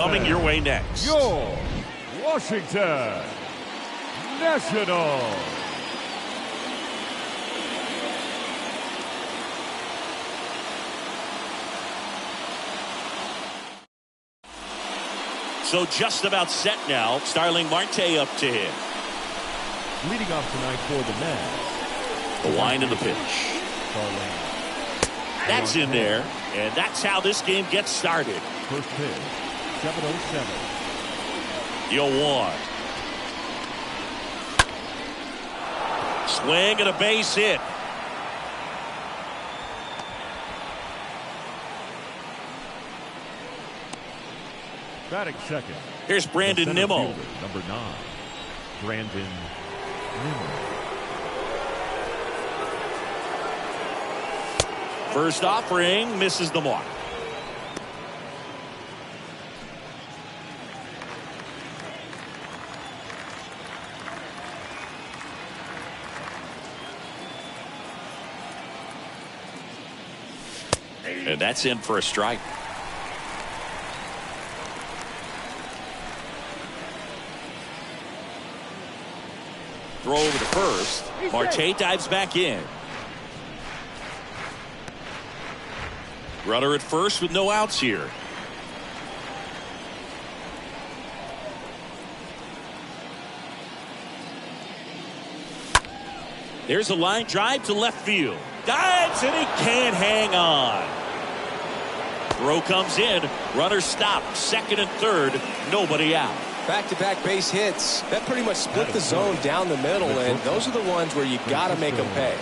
Coming your way next. Your Washington Nationals. So just about set now. Starling Marte up to him. Leading off tonight for the Mets. The line and the pitch. That's in there. And that's how this game gets started. First pitch, 7:07. The 0-1. Swing and a base hit. Batting second. Here's Brandon Nimmo. Fielder, number 9, Brandon Nimmo. First offering misses the mark. And that's in for a strike. Throw over to first. Marte dives back in. Runner at first with no outs here. There's a line drive to left field. Dives and he can't hang on. Throw comes in. Runner stopped. Second and third. Nobody out. Back-to-back base hits. That pretty much split the zone down the middle, and those are the ones where you got to make them pay.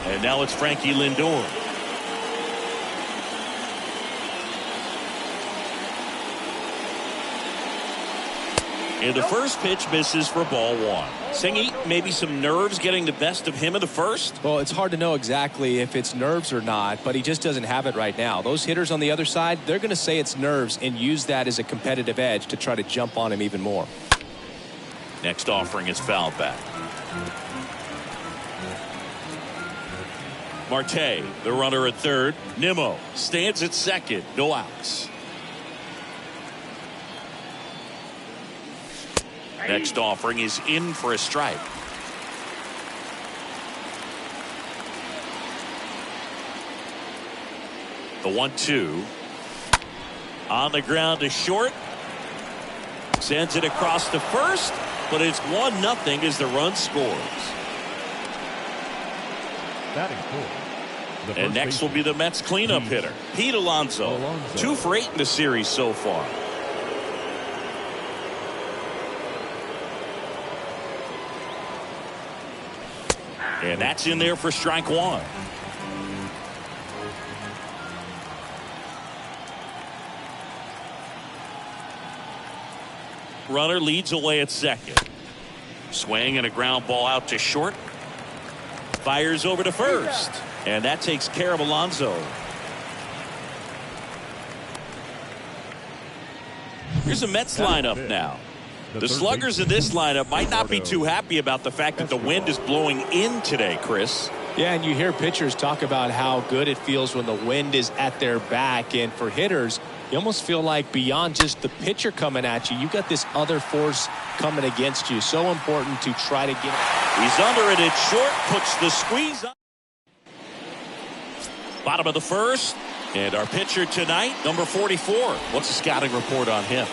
And now it's Frankie Lindor. And the first pitch misses for ball 1. Singy, maybe some nerves getting the best of him in the first? Well, it's hard to know exactly if it's nerves or not, but he just doesn't have it right now. Those hitters on the other side, they're going to say it's nerves and use that as a competitive edge to try to jump on him even more. Next offering is fouled back. Marte, the runner at third. Nimmo stands at second. No outs. Next offering is in for a strike. The 1-2. On the ground to short. Sends it across to first, but it's 1-0 as the run scores. Batting fourth. And next will be the Mets cleanup hitter, Pete Alonso. 2 for 8 in the series so far. And that's in there for strike 1. Runner leads away at second. Swing and a ground ball out to short. Fires over to first. And that takes care of Alonso. Here's a Mets lineup now. The sluggers in this lineup might not be too happy about the fact that the wind is blowing in today, Chris. Yeah, and you hear pitchers talk about how good it feels when the wind is at their back. And for hitters, you almost feel like beyond just the pitcher coming at you, you got this other force coming against you. So important to try to get it. He's under it at short, puts the squeeze on. Bottom of the first. And our pitcher tonight, number 44. What's the scouting report on him?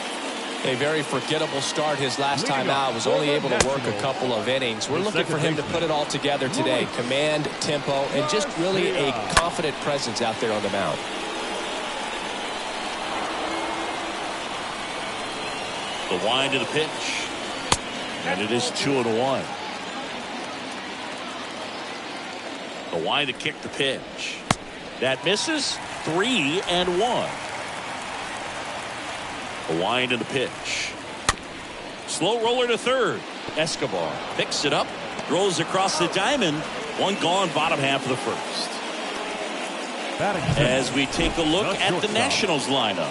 A very forgettable start his last time out. Was only able to work a couple of innings. We're looking for him to put it all together today. Command, tempo, and just really a confident presence out there on the mound. The wind of the pitch. And it is 2-1. The wind to kick the pitch. That misses. 3-1. The wind and the pitch. Slow roller to third. Escobar picks it up, throws across the diamond. One gone, bottom half of the first. As we take a look at the Nationals lineup.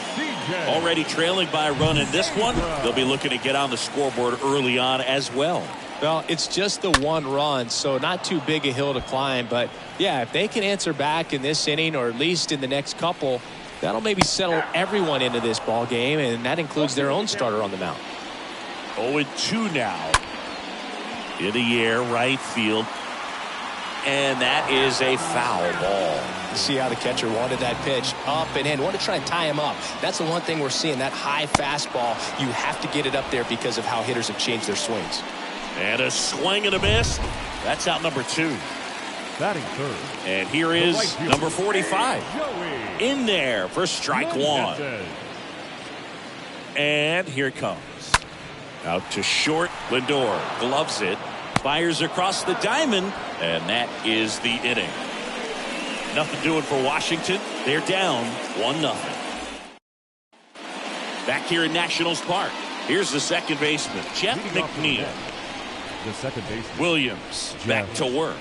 Already trailing by a run in this one. They'll be looking to get on the scoreboard early on as well. Well, it's just the one run, so not too big a hill to climb. But, yeah, if they can answer back in this inning or at least in the next couple, that'll maybe settle everyone into this ball game, and that includes their own starter on the mound. 0-2 now. In the air, right field. And that is a foul ball. You see how the catcher wanted that pitch up and in. Want to try and tie him up. That's the one thing we're seeing, that high fastball. You have to get it up there because of how hitters have changed their swings. And a swing and a miss. That's out number 2. Batting third. And here is number 45. In there for strike 1. And here it comes. Out to short. Lindor gloves it. Fires across the diamond. And that is the inning. Nothing doing for Washington. They're down 1-0. Back here in Nationals Park. Here's the second baseman, Jeff McNeil. The second baseman, Williams back to work.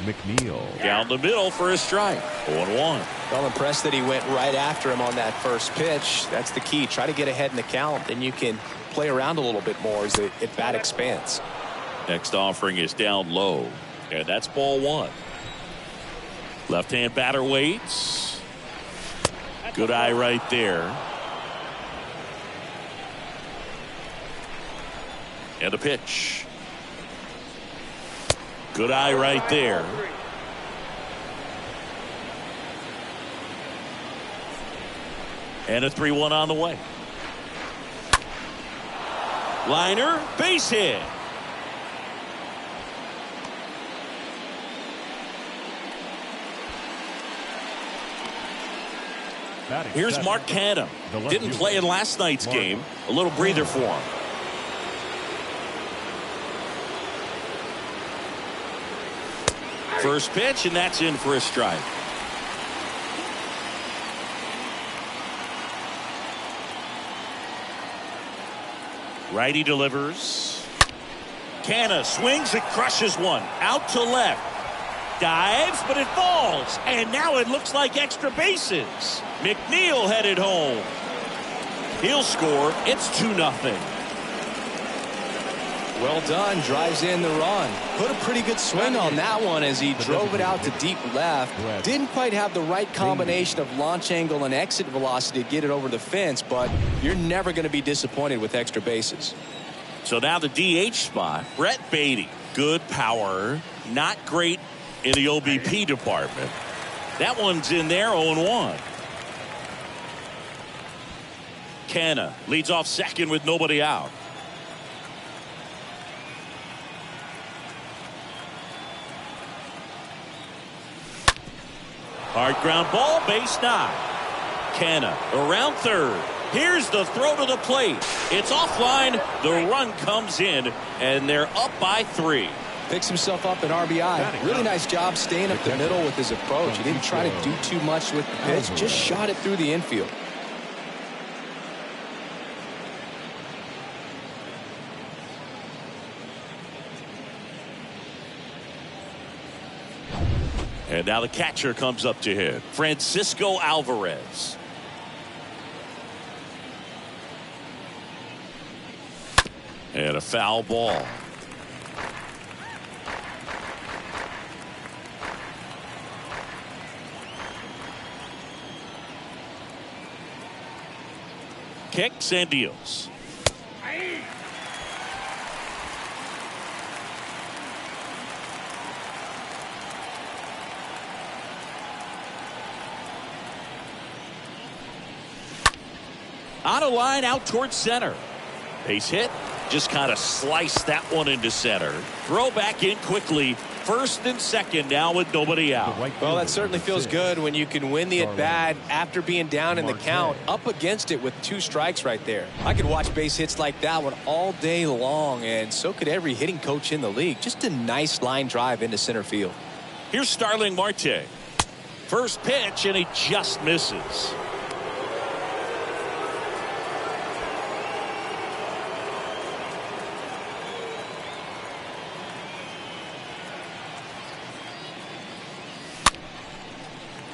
McNeil. Down the middle for a strike. 0-1. Well, impressed that he went right after him on that first pitch. That's the key. Try to get ahead in the count. Then you can play around a little bit more as the at-bat expands. Next offering is down low. And that's ball 1. Left-hand batter waits. Good eye right there. And a pitch. Good eye right there. And a 3-1 on the way. Liner, base hit. Here's Mark Canha. Didn't play in last night's game. A little breather for him. First pitch, and that's in for a strike. Righty delivers. Canha swings and crushes one. Out to left. Dives, but it falls. And now it looks like extra bases. McNeil headed home. He'll score. It's 2-0. Well done. Drives in the run. Put a pretty good swing on that one as he drove it out to deep left. Didn't quite have the right combination of launch angle and exit velocity to get it over the fence, but you're never going to be disappointed with extra bases. So now the DH spot. Brett Beatty. Good power. Not great in the OBP department. That one's in there, 0-1. Canha leads off second with nobody out. Hard ground ball, base knock. Canha around third. Here's the throw to the plate. It's offline. The run comes in, and they're up by 3. Picks himself up an RBI. Really nice job staying up the middle with his approach. He didn't try to do too much with the pitch. Just shot it through the infield. And now the catcher comes up to hit. Francisco Alvarez. And a foul ball. Kicks and deals. On a line out towards center. Base hit. Just kind of sliced that one into center. Throw back in quickly. First and second now with nobody out. Well, that certainly feels good when you can win the at-bat after being down in the count, up against it with 2 strikes right there. I could watch base hits like that one all day long, and so could every hitting coach in the league. Just a nice line drive into center field. Here's Starling Marte. First pitch, and he just misses.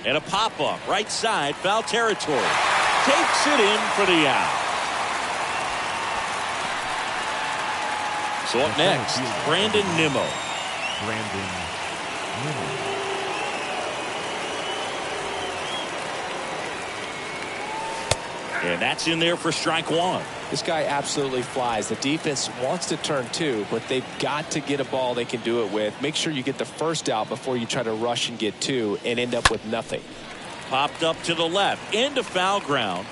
And a pop-up, right side, foul territory. Takes it in for the out. So up next, Brandon Nimmo. Brandon Nimmo. And that's in there for strike one. This guy absolutely flies. The defense wants to turn two, but they've got to get a ball they can do it with. Make sure you get the first out before you try to rush and get two and end up with nothing. Popped up to the left into foul ground.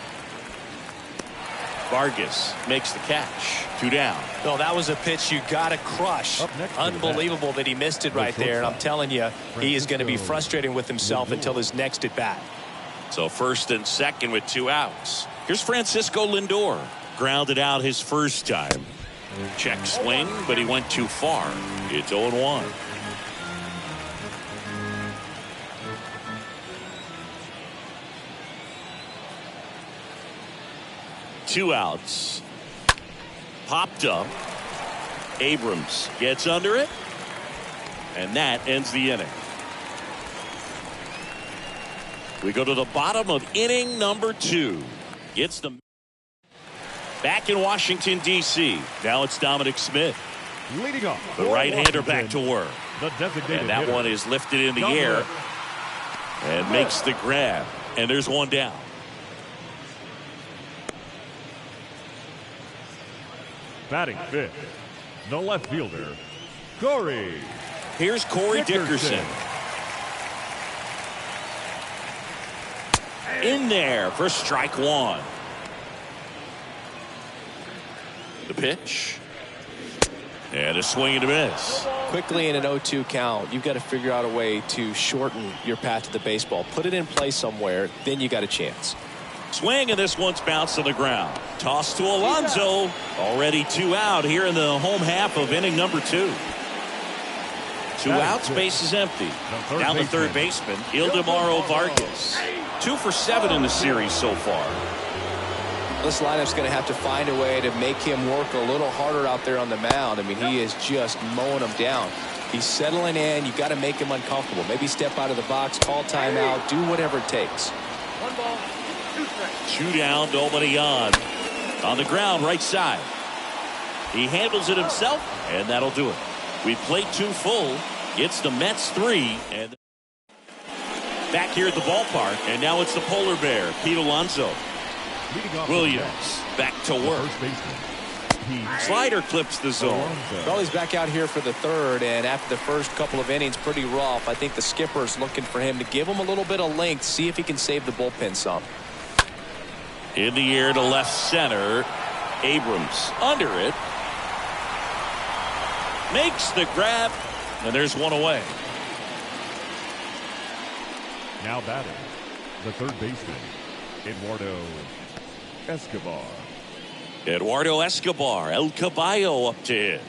Vargas makes the catch. 2 down. No, that was a pitch you got to crush. Unbelievable that he missed it right there. And I'm telling you, he is going to be frustrating with himself until his next at bat. So first and second with 2 outs. Here's Francisco Lindor. Grounded out his first time. Check swing, but he went too far. It's 0-1. Two outs. Popped up. Abrams gets under it. And that ends the inning. We go to the bottom of inning number 2. Gets them back in Washington, D.C. Now it's Dominic Smith. Leading off. The right-hander back to work. And that one is lifted in the air and makes the grab. And there's 1 down. Batting fifth, the left fielder, Corey. Here's Corey Dickerson. In there for strike one. The pitch. And a swing and a miss. Quickly in an 0-2 count, you've got to figure out a way to shorten your path to the baseball. Put it in play somewhere, then you got a chance. Swing, and this one's bounced to the ground. Toss to Alonso. Already 2 out here in the home half of inning number 2. 2 outs, base is empty. Now the third baseman, Ildemaro Vargas. 2 for 7 in the series so far. This lineup's going to have to find a way to make him work a little harder out there on the mound. I mean, he is just mowing them down. He's settling in. You've got to make him uncomfortable. Maybe step out of the box, call timeout, do whatever it takes. 1 ball, 2 strikes. 2 down, nobody on the ground, right side. He handles it himself, and that'll do it. We played 2 full. Gets the Mets 3, and back here at the ballpark, and now it's the polar bear, Pete Alonso. Williams back to work. Slider clips the zone. Well, he's back out here for the third, and after the first couple of innings, pretty rough. I think the skipper's looking for him to give him a little bit of length, see if he can save the bullpen some. In the air to left center. Abrams under it. Makes the grab, and there's 1 away. Now batting, the third baseman, Eduardo Escobar, El Caballo up to hit.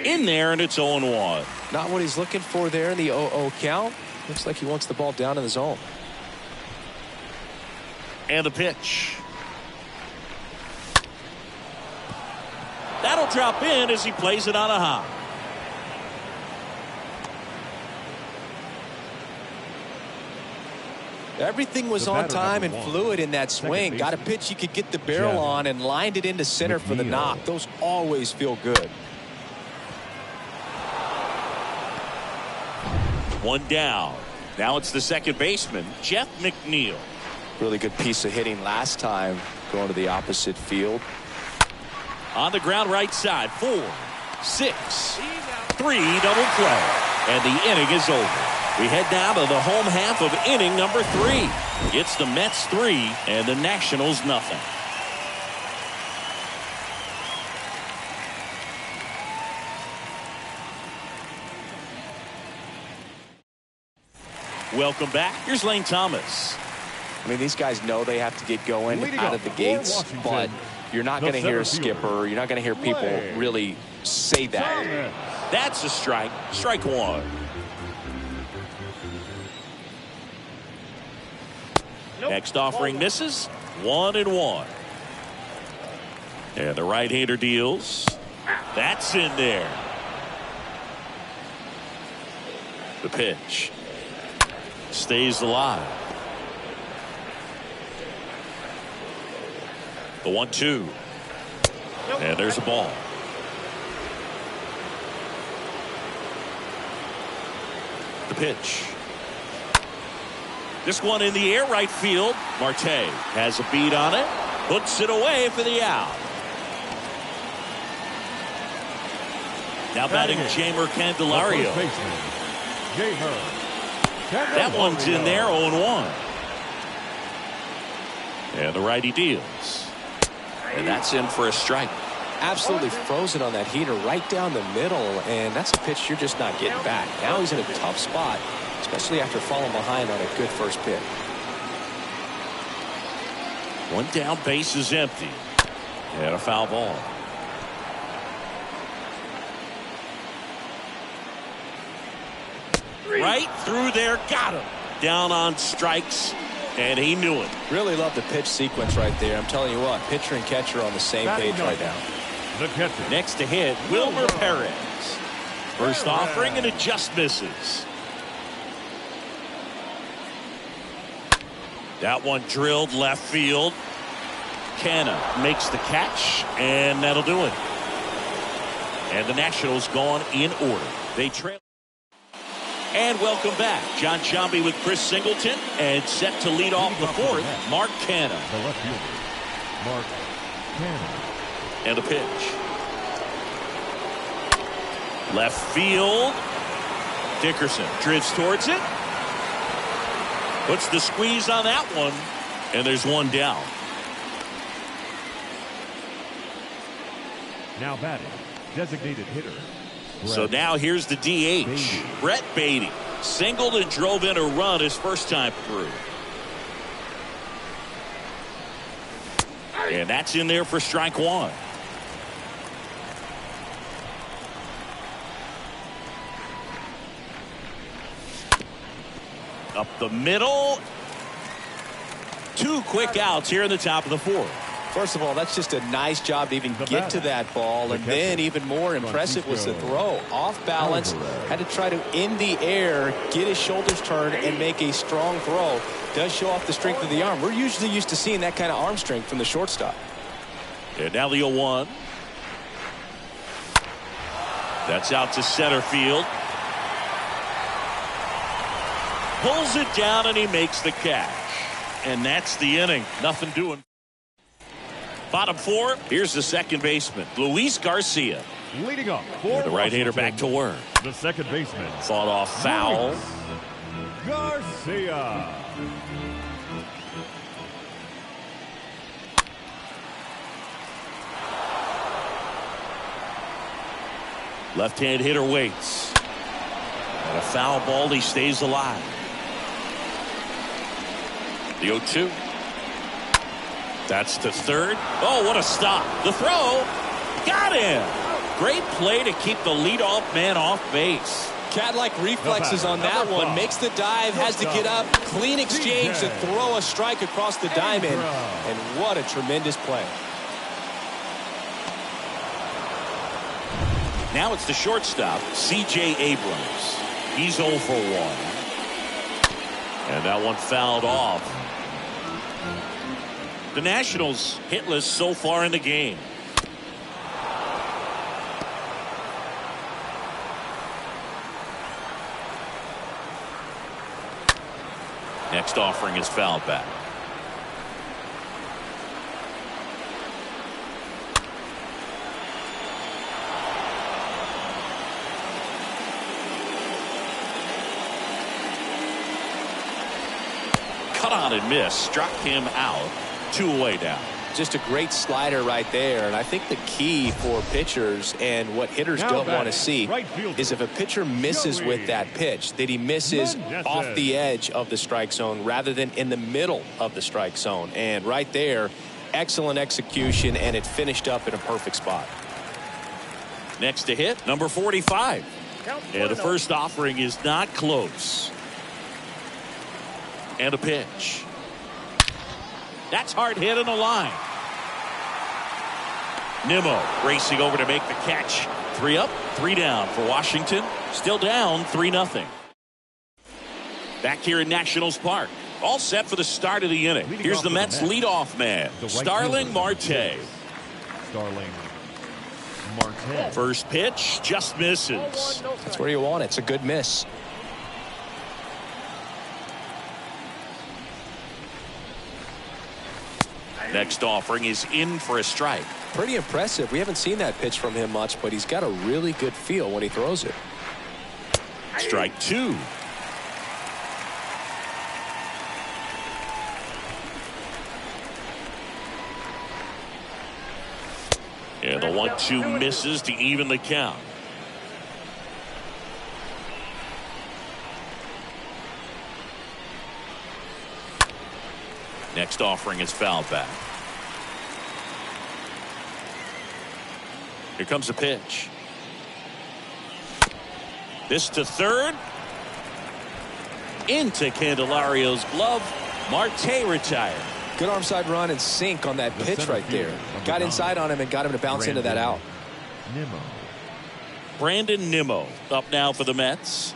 In there, and it's 0-1. Not what he's looking for there in the 0-0 count. Looks like he wants the ball down in the zone. And the pitch. That'll drop in as he plays it on a hop. Everything was on time and fluid in that swing. Got a pitch you could get the barrel on and lined it into center for the knock. Those always feel good. 1 down. Now it's the second baseman, Jeff McNeil. Really good piece of hitting last time going to the opposite field. On the ground right side, 4, 6, 3, double play. And the inning is over. We head now to the home half of inning number 3. It's the Mets 3 and the Nationals nothing. Welcome back. Here's Lane Thomas. I mean, these guys know they have to get going out of the gates, but you're not going to hear a skipper. You're not going to hear people really say that. That's a strike. Strike 1. Next offering misses. 1-1. And the right-hander deals. That's in there. The pitch. Stays alive. The 1-2. And there's a ball. The pitch. This one in the air, right field. Marte has a beat on it. Puts it away for the out. Now batting Jamer Candelario. That one's in there, 0-1. And the righty deals. And that's in for a strike. Absolutely frozen on that heater right down the middle, and that's a pitch you're just not getting back. Now he's in a tough spot, especially after falling behind on a good first pitch. One down, base is empty. And a foul ball. Right through there, got him. Down on strikes, and he knew it. Really love the pitch sequence right there. I'm telling you what, pitcher and catcher are on the same page right now. The catcher. Next to hit, Wilmer Perez. First offering, and it just misses. That one drilled left field. Canna makes the catch, and that'll do it. And the Nationals gone in order. They trail. And welcome back. John Sciambi with Chris Singleton, and set to lead off the fourth, Mark Canna. The left fielder, Mark Canna. And a pitch. Left field. Dickerson drifts towards it. Puts the squeeze on that one, and there's one down. Now batting, designated hitter. So now here's the DH. Brett Beatty singled and drove in a run his first time through. And that's in there for strike one. Up the middle. Two quick outs here in the top of the fourth. First of all, that's just a nice job to even get to that ball, and then even more impressive was the throw. Off balance, had to try to in the air, get his shoulders turned, and make a strong throw. Does show off the strength of the arm. We're usually used to seeing that kind of arm strength from the shortstop. And now the 0-1. That's out to center field. Pulls it down, and he makes the catch. And that's the inning. Nothing doing. Bottom four, here's the second baseman, Luis Garcia. Leading up for the right-hander back to work. The second baseman. Fought off foul. Luis Garcia. Left-hand hitter waits. And a foul ball, he stays alive. The 0-2. That's to third. Oh, what a stop. The throw. Got him. Great play to keep the leadoff man off base. Cat-like reflexes on that one. Makes the dive, has to get up. Clean exchange to throw a strike across the diamond. And what a tremendous play. Now it's the shortstop, C.J. Abrams. He's 0 for 1. And that one fouled off. The Nationals hitless so far in the game. Next offering is fouled back. Cut on and miss. Struck him out. 2 away now. Just a great slider right there, and I think the key for pitchers and what hitters don't want to see is if a pitcher misses with that pitch, that he misses off the edge of the strike zone rather than in the middle of the strike zone. And right there, excellent execution, and it finished up in a perfect spot. Next to hit, number 45. And the first offering is not close. And a pitch. That's hard hit in the line. Nimmo racing over to make the catch. 3 up, 3 down for Washington. Still down 3-0. Back here in Nationals Park. All set for the start of the inning. Here's the Mets leadoff man, Starling Marte. Starling Marte. First pitch just misses. That's where you want it. It's a good miss. Next offering is in for a strike. Pretty impressive. We haven't seen that pitch from him much, but he's got a really good feel when he throws it. Strike two. And the 1-2 misses to even the count. Next offering is fouled back. Here comes a pitch. This to third. Into Candelario's glove. Marte retired. Good arm side run and sink on that pitch right there. Got inside on him and got him to bounce into that out. Brandon Nimmo up now for the Mets.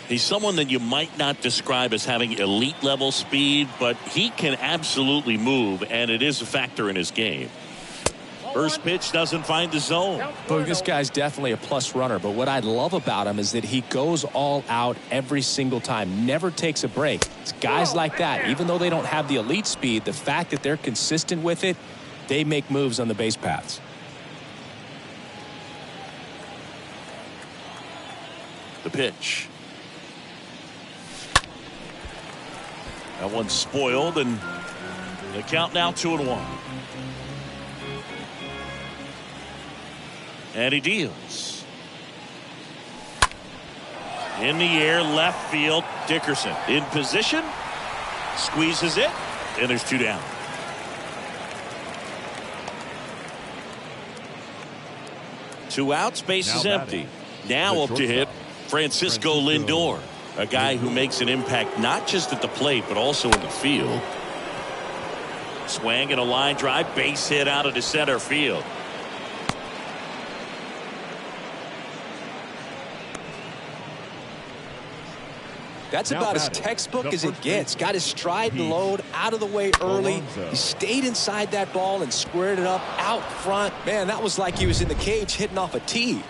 He's someone that you might not describe as having elite level speed, but he can absolutely move, and it is a factor in his game. First pitch doesn't find the zone. But this guy's definitely a plus runner, but what I love about him is that he goes all out every single time, never takes a break. It's guys like that, even though they don't have the elite speed, the fact that they're consistent with it, they make moves on the base paths. The pitch. That one's spoiled, and the count now 2-1. And he deals. In the air, left field, Dickerson in position, squeezes it, and there's 2 down. Two outs, base is empty. Now up to hit Francisco Lindor, a guy who makes an impact not just at the plate but also in the field. Swing and a line drive, base hit out into center field. That's about as textbook as it gets. Got his stride and load out of the way early. He stayed inside that ball and squared it up out front. Man, that was like he was in the cage hitting off a tee.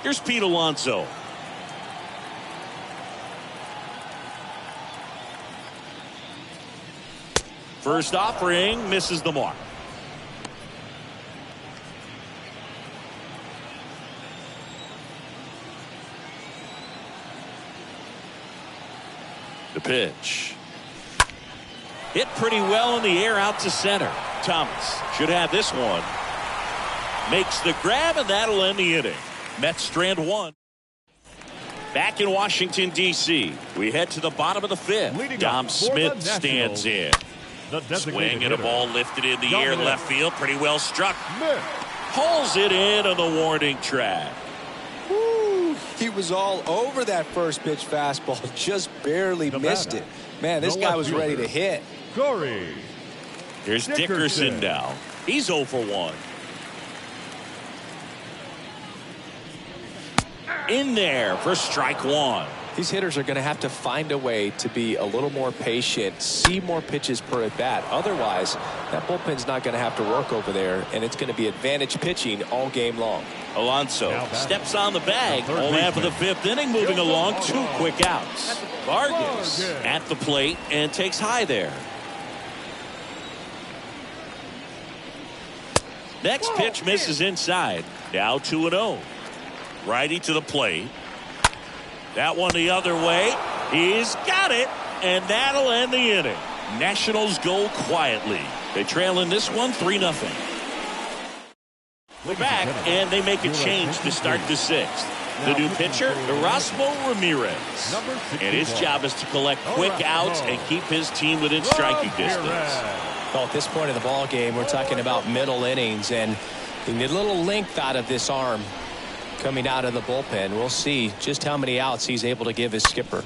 Here's Pete Alonso. First offering misses the mark. The pitch. Hit pretty well in the air out to center. Thomas should have this one. Makes the grab, and that'll end the inning. Mets strand 1. Back in Washington, D.C., we head to the bottom of the 5th. Dom Smith stands in. Swing and a ball lifted in the air left field. Pretty well struck. Pulls it in on the warning track. He was all over that first pitch fastball, just barely missed it. Man, this guy was ready to hit. Here's Dickerson now. He's 0 for 1. In there for strike 1. These hitters are going to have to find a way to be a little more patient, see more pitches per at bat. Otherwise, that bullpen's not going to have to work over there, and it's going to be advantage pitching all game long. Alonso steps on the bag. All half of the 5th inning, moving along. 2 quick outs. Vargas at the plate and takes high there. Next pitch misses inside. Now 2-0. Righty to the plate. That one the other way. He's got it, and that'll end the inning. Nationals go quietly. They trail in this one 3-0. We're back, and they make a change to start the 6th. The new pitcher, Erasmo Ramirez. And his job is to collect quick outs and keep his team within striking distance. Well, at this point in the ball game, we're talking about middle innings, and you need a little length out of this arm coming out of the bullpen. We'll see just how many outs he's able to give his skipper.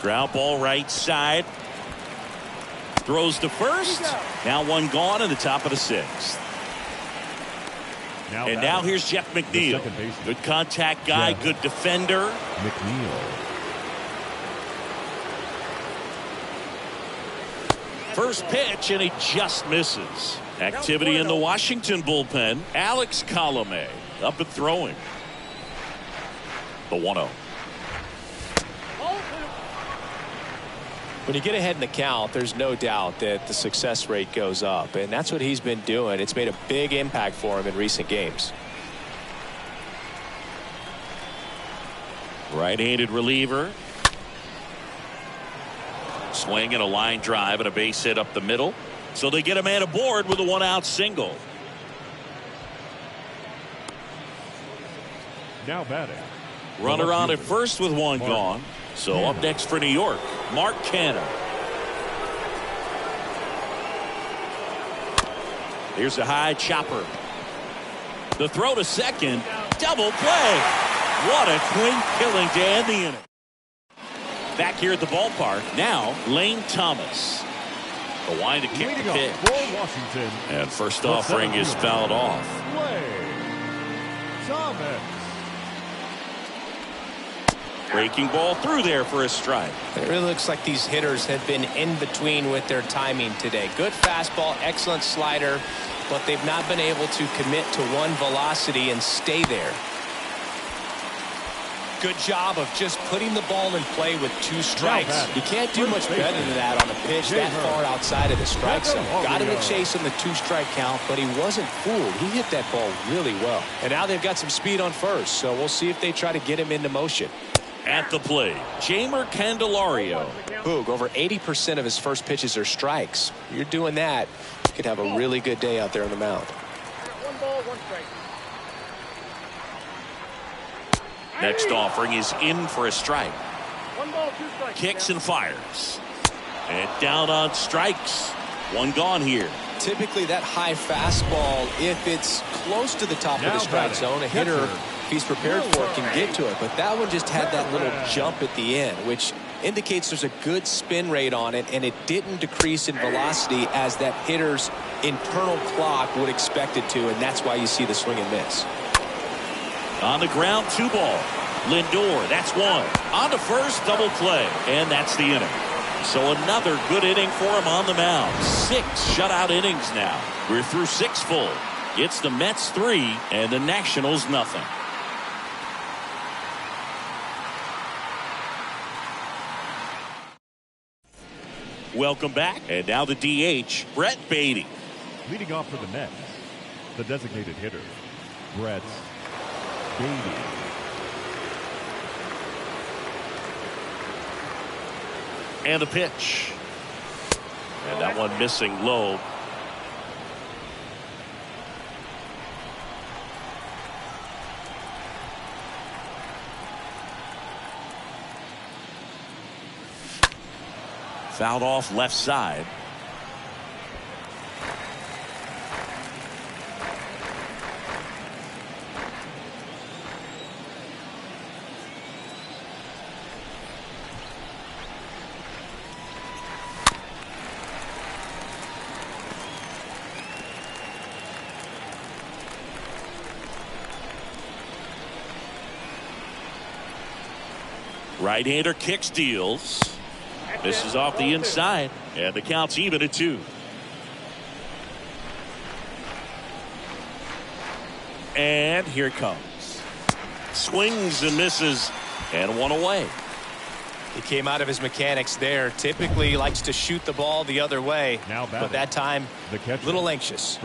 Ground ball right side. Throws to first. Now one gone in the top of the 6th. And now here's Jeff McNeil. Good contact guy, good defender. First pitch, and he just misses. Activity in the Washington bullpen. Alex Colomé up and throwing. The 1-0. When you get ahead in the count, there's no doubt that the success rate goes up, and that's what he's been doing. It's made a big impact for him in recent games. Right-handed reliever. Swing and a line drive and a base hit up the middle. So they get a man aboard with a 1-out single. Now batting. Runner on at first with one gone. So up next for New York, Mark Canha. Here's a high chopper. The throw to second. Double play. What a clean killing to end the inning. Back here at the ballpark. Now, Lane Thomas. The wind to kick the pitch. For Washington. And first offering is fouled off. Thomas. Breaking ball through there for a strike. It really looks like these hitters have been in between with their timing today. Good fastball, excellent slider, but they've not been able to commit to one velocity and stay there. Good job of just putting the ball in play with 2 strikes. You can't do much better than that on a pitch that far outside of the strike zone. Got in the chase on the 2-strike count, but he wasn't fooled. He hit that ball really well. And now they've got some speed on first, so we'll see if they try to get him into motion. At the plate, Jamer Candelario. Boog, over 80% of his first pitches are strikes. You're doing that, you could have a really good day out there on the mound. 1 ball, 1 strike. Next offering is in for a strike. 1 ball, 2 strikes. Kicks and fires. And down on strikes. 1 gone here. Typically that high fastball, if it's close to the top of the strike zone, a hitter, if he's prepared for it, can get to it. But that one just had that little jump at the end, which indicates there's a good spin rate on it, and it didn't decrease in velocity as that hitter's internal clock would expect it to, and that's why you see the swing and miss. On the ground, 2 ball. Lindor, that's 1. On to first, double play, and that's the inning. So another good inning for him on the mound. 6 shutout innings now. We're through 6 full. It's the Mets 3 and the Nationals nothing. Welcome back. And now the DH, Brett Baty. Leading off for the Mets, the designated hitter, Brett Baty. And the pitch. And that one missing low. Fouled off left side. Right-hander kicks, deals. This is off the inside, and the count's even at 2. And here it comes. Swings and misses, and 1 away. He came out of his mechanics there. Typically he likes to shoot the ball the other way, but that time a little anxious.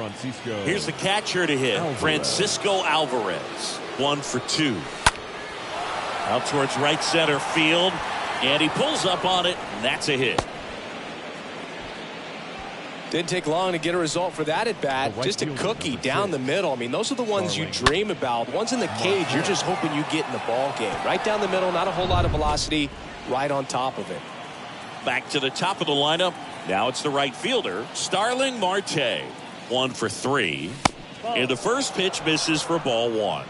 Here's the catcher to hit, Francisco Alvarez. 1 for 2. Out towards right center field, and he pulls up on it, and that's a hit. Didn't take long to get a result for that at bat. Just a cookie down the middle. I mean, those are the ones you dream about. Ones in the cage, you're just hoping you get in the ball game. Right down the middle, not a whole lot of velocity, right on top of it. Back to the top of the lineup. Now it's the right fielder, Starling Marte. 1 for 3. And the first pitch misses for ball 1.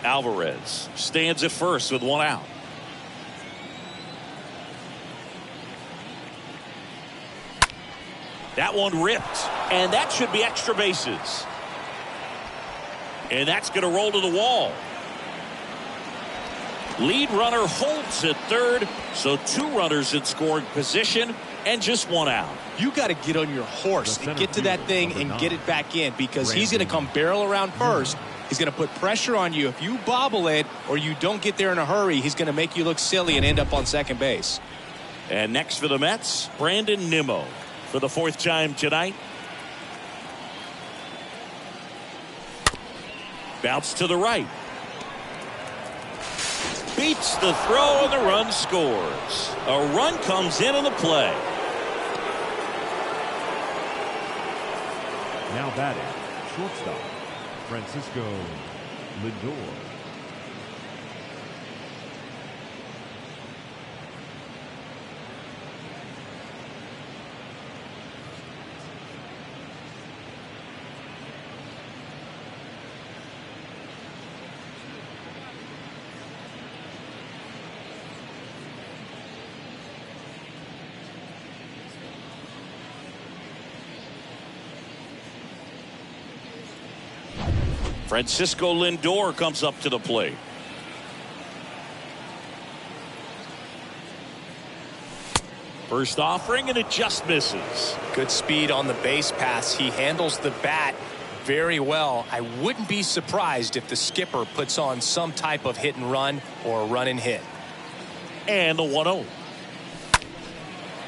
Alvarez stands at first with 1 out. That one ripped, and that should be extra bases. And that's going to roll to the wall. Lead runner holds at third, so 2 runners in scoring position, and just one out. You got to get on your horse and get to that thing and get it back in, because he's going to come barrel around first. He's going to put pressure on you. If you bobble it or you don't get there in a hurry, he's going to make you look silly and end up on second base. And next for the Mets, Brandon Nimmo for the fourth time tonight. Bounce to the right. Beats the throw and the run scores. A run comes in on the play. Now batting, shortstop, Francisco Lindor. Francisco Lindor comes up to the plate. First offering, and it just misses. Good speed on the base pass. He handles the bat very well. I wouldn't be surprised if the skipper puts on some type of hit and run or a run and hit. And the 1-0.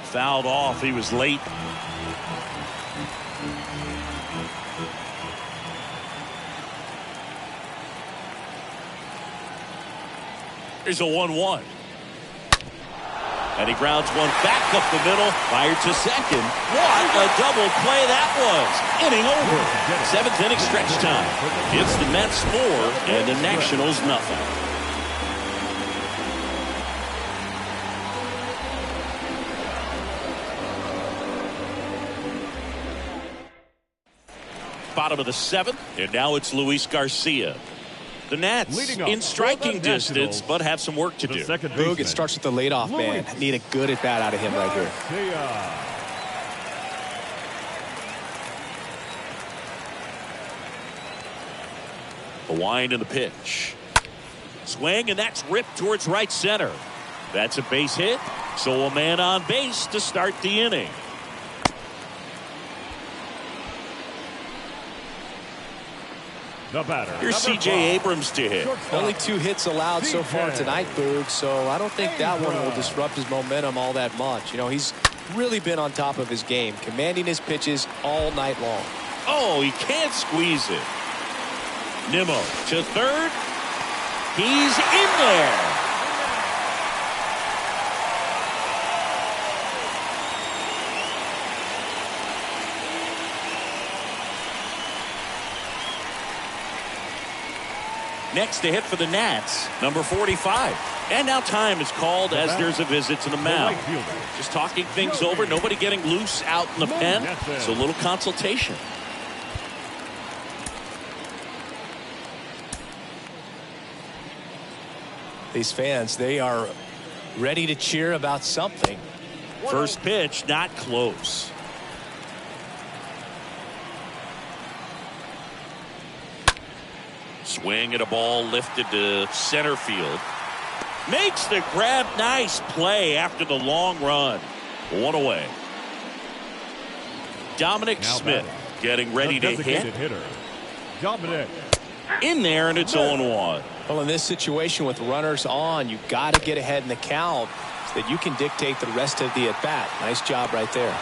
Fouled off. He was late. Here's a 1-1. And he grounds one back up the middle. Fired to second. What a double play that was. Inning over. Seventh inning stretch time. It's the Mets 4 and the Nationals nothing. Bottom of the seventh, and now it's Luis Garcia. The Nats in striking distance, but have some work to do. Boog, it starts with the leadoff man. Need a good at bat out of him right here. The wind and the pitch. Swing, and that's ripped towards right center. That's a base hit, so a man on base to start the inning. The batter. Here's C.J. Abrams to hit. Only 2 hits allowed so far tonight, Boog, so I don't think that one will disrupt his momentum all that much. You know, he's really been on top of his game, commanding his pitches all night long. Oh, he can't squeeze it. Nimmo to third. He's in there. Next to hit for the Nats, number 45. And now time is called as there's a visit to the mound. Just talking things over, nobody getting loose out in the pen. So a little consultation. These fans, they are ready to cheer about something. First pitch, not close. Swing at a ball lifted to center field. Makes the grab. Nice play after the long run. One away. Dominic Smith getting ready to hit. Dominic. In there, and it's 0-1. Well, in this situation with runners on, you got to get ahead in the count so that you can dictate the rest of the at-bat. Nice job right there.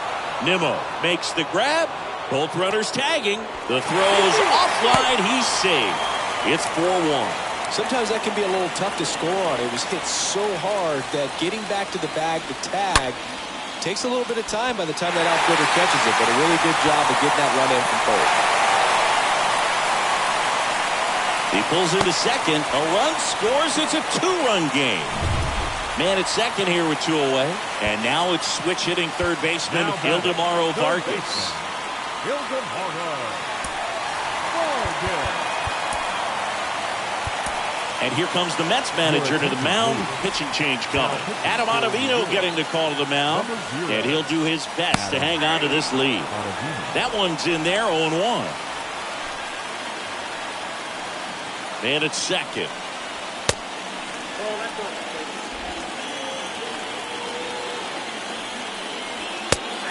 Nimmo makes the grab. Both runners tagging. The throw's offline. He's safe. It's 4-1. Sometimes that can be a little tough to score on. It was hit so hard that getting back to the bag, the tag, takes a little bit of time by the time that outfielder catches it. But a really good job of getting that run in from third. He pulls into second. A run scores. It's a 2-run game. Man at second here with 2 away. And now it's switch hitting third baseman Ildemaro Vargas. And here comes the Mets manager to the mound. Pitching change coming. Adam Ottavino getting the call to the mound. And he'll do his best to hang on to this lead. That one's in there, 0-1. Man at second.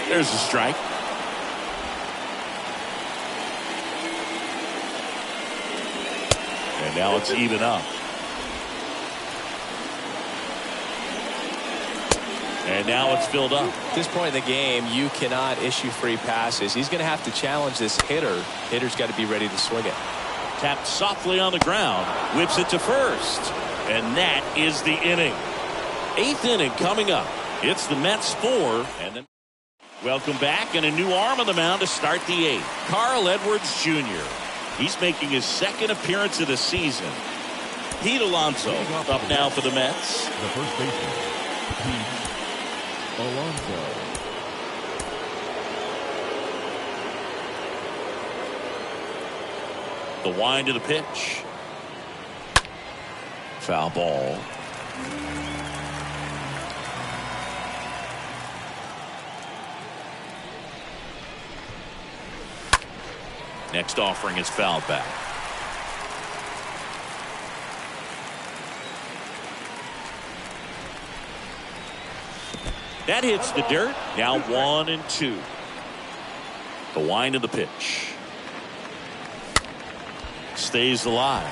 There's a strike. And now it's even up. And now it's filled up. At this point in the game, you cannot issue free passes. He's going to have to challenge this hitter. Hitter's got to be ready to swing it. Tapped softly on the ground. Whips it to first. And that is the inning. 8th inning coming up. It's the Mets 4. And then welcome back, and a new arm on the mound to start the 8th. Carl Edwards Jr. He's making his 2nd appearance of the season. Pete Alonso up now for the Mets. The first baseman, Pete Alonso. The wind of the pitch. Foul ball. Next offering is fouled back. That hits the dirt. Now 1-2. The wind of the pitch. Stays alive.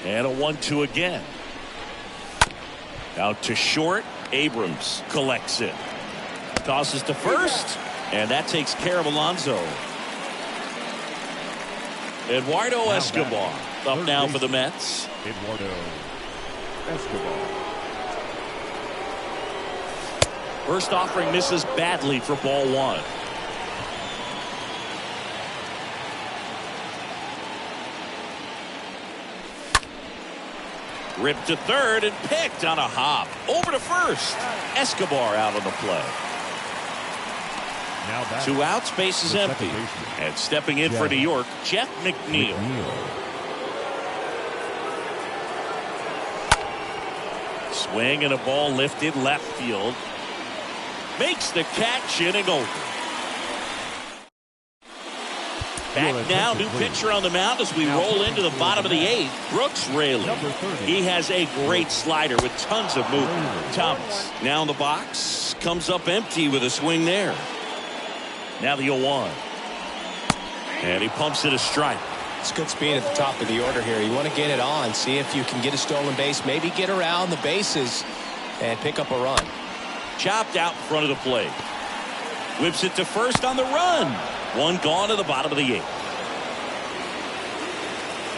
And a 1-2 again. Out to short. Abrams collects it. Tosses to first. And that takes care of Alonso. Eduardo Escobar up now for the Mets. Eduardo Escobar. First offering misses badly for ball 1. Ripped to third and picked on a hop. Over to first. Escobar out on the play. Now back. 2 outs, base is empty. And stepping in for New York, Jeff McNeil. Swing and a ball lifted left field. Makes the catch, inning over. Back now, new pitcher on the mound as we roll into the bottom of the 8th. Brooks Raley. He has a great slider with tons of movement. Thomas now in the box. Comes up empty with a swing there. Now the 0-1. And he pumps it a strike. It's good speed at the top of the order here. You want to get it on. See if you can get a stolen base. Maybe get around the bases and pick up a run. Chopped out in front of the plate. Whips it to first on the run. 1 gone to the bottom of the 8th.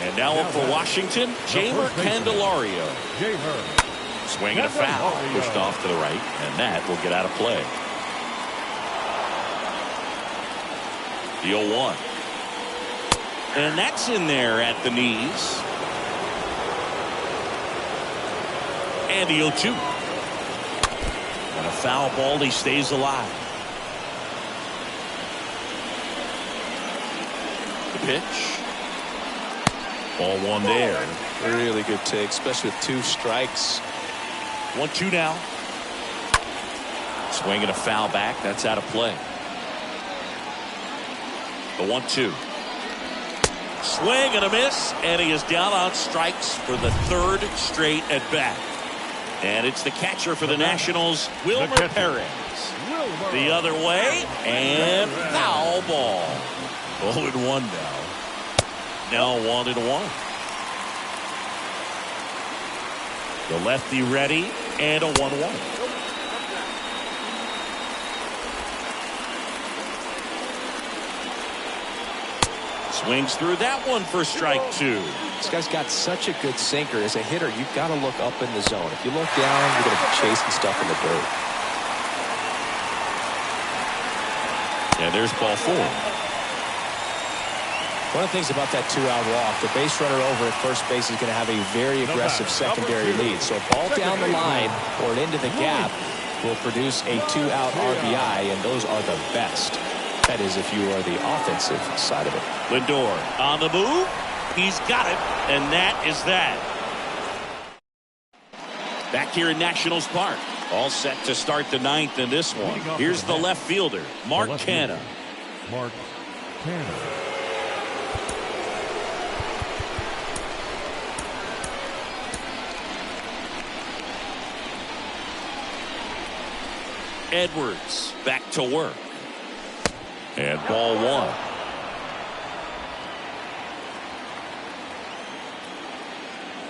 And now up for Washington, Jamer Candelario. Swing and a foul. Pushed off to the right, and that will get out of play. The 0-1. And that's in there at the knees. And the 0-2. And a foul ball, he stays alive. The pitch. Ball 1 there. Really good take, especially with 2 strikes. 1-2 now. Swing and a foul back. That's out of play. The 1-2. Swing and a miss, and he is down on strikes for the 3rd straight at bat. And it's the catcher for the Nationals, Wilmer Perez. The other way, and foul ball. 0-1 now. Now 1-1. The lefty ready, and a 1-1. Swings through that one for strike 2. This guy's got such a good sinker. As a hitter, you've got to look up in the zone. If you look down, you're going to be chasing stuff in the dirt. And there's ball 4. One of the things about that 2-out walk, the base runner over at first base is going to have a very aggressive secondary lead. So a ball down the line or into the gap will produce a 2-out RBI, and those are the best. That is, if you are the offensive side of it. Lindor on the move. He's got it, and that is that. Back here in Nationals Park. All set to start the 9th in this one. Here's the left fielder, Mark Canha. Mark Canha. Edwards back to work. And ball one.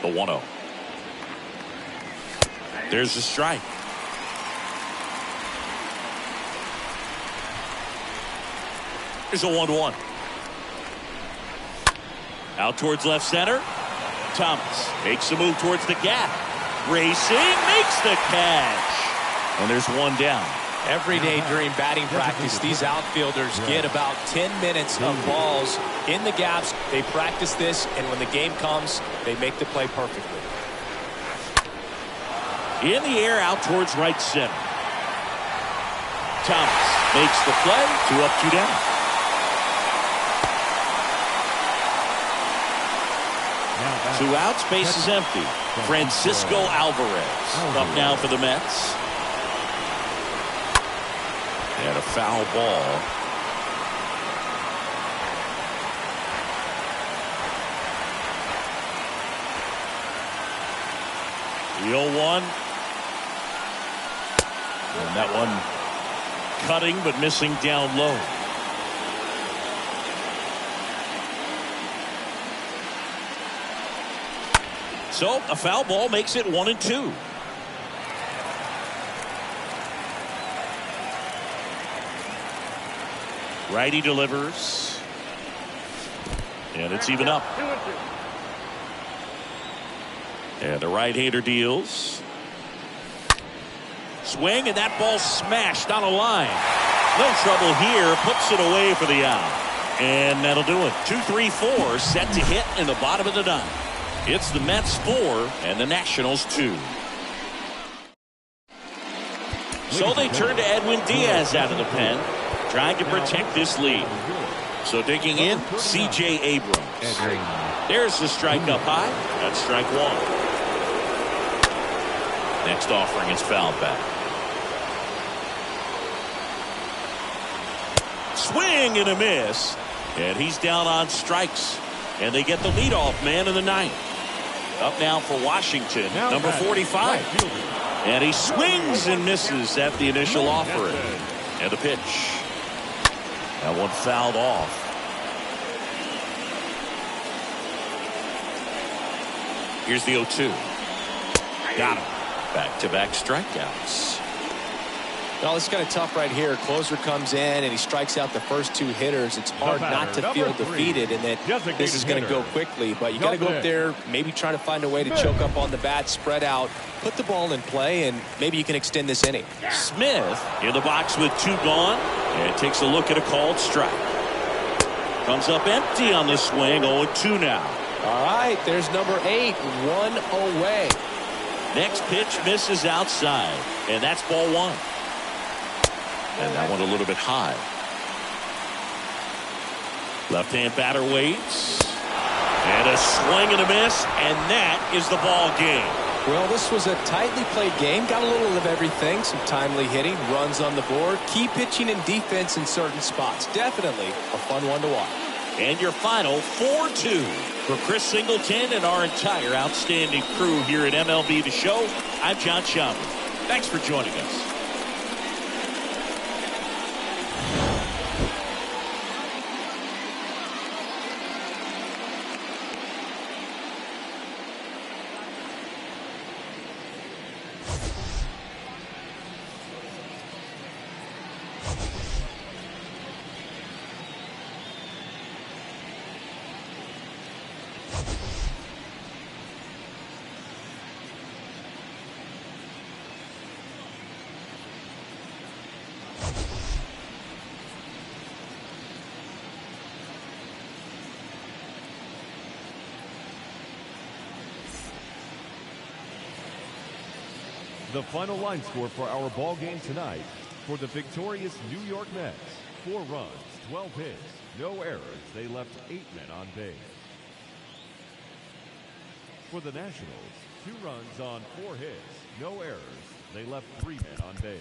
The 1-0. There's the strike. Here's a 1-1. Out towards left center. Thomas makes a move towards the gap. Racing, makes the catch. And there's one down. Every day during batting practice, these outfielders get about 10 minutes of balls in the gaps. They practice this, and when the game comes, they make the play perfectly. In the air out towards right center. Thomas makes the play. 2 up, 2 down. Two outs, base is empty. Francisco Alvarez up now for the Mets. And a foul ball. The 0-1. And that one cutting but missing down low. So a foul ball makes it 1-2. Righty delivers. And it's even up. 2-2. And the right-hander deals. Swing, and that ball smashed on a line. No trouble here. Puts it away for the out. And that'll do it. 2-3-4 set to hit in the bottom of the ninth. It's the Mets 4 and the Nationals 2. So they turn to Edwin Diaz out of the pen, trying to protect this lead. So digging in, C.J. Abrams. There's the strike up high. That's strike one. Next offering is fouled back. Swing and a miss. And he's down on strikes. And they get the leadoff man in the ninth. Up now for Washington, number 45. And he swings and misses at the initial offering. And the pitch. That one fouled off. Here's the 0-2. Got him. Back-to-back strikeouts. Well, it's kind of tough right here. Closer comes in and he strikes out the first two hitters. It's hard not to feel defeated and that this is going to go quickly. But you got to go up there, maybe try to find a way to choke up on the bat, spread out, put the ball in play, and maybe you can extend this inning. Smith in the box with 2 gone and takes a look at a called strike. Comes up empty on the swing. 0-2 now. All right, there's number 8, 1 away. Next pitch misses outside, and that's ball one. And that one a little bit high. Left-hand batter waits. And a swing and a miss, and that is the ball game. Well, this was a tightly played game. Got a little of everything. Some timely hitting, runs on the board, key pitching and defense in certain spots. Definitely a fun one to watch. And your final 4-2 for Chris Singleton and our entire outstanding crew here at MLB The Show. I'm John Schaumburg. Thanks for joining us. The final line score for our ball game tonight: for the victorious New York Mets, 4 runs, 12 hits, no errors. They left 8 men on base. For the Nationals, 2 runs on 4 hits, no errors. They left 3 men on base.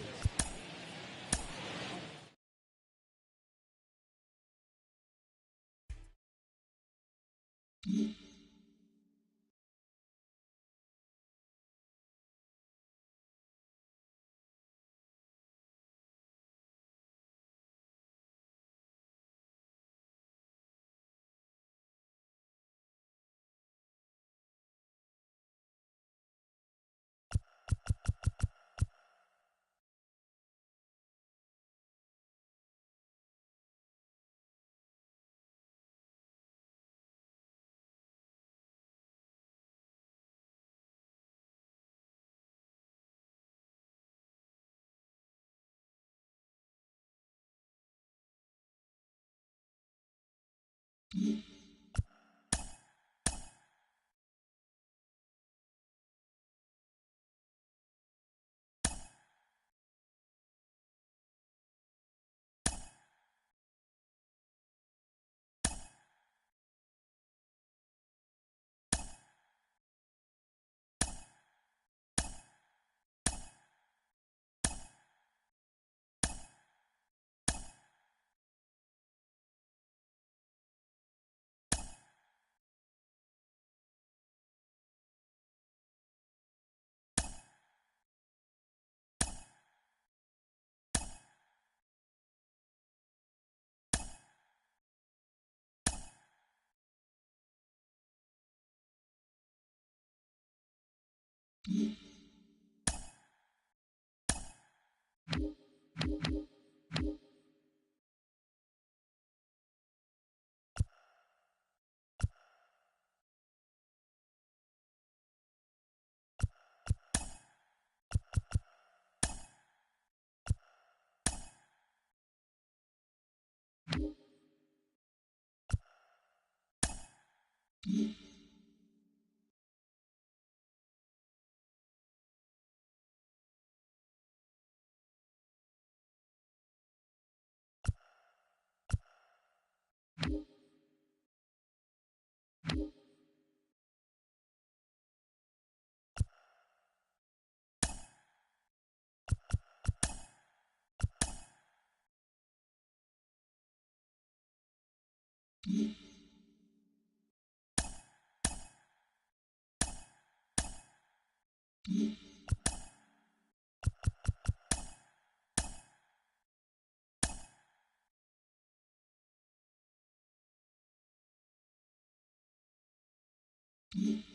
Mm-hmm.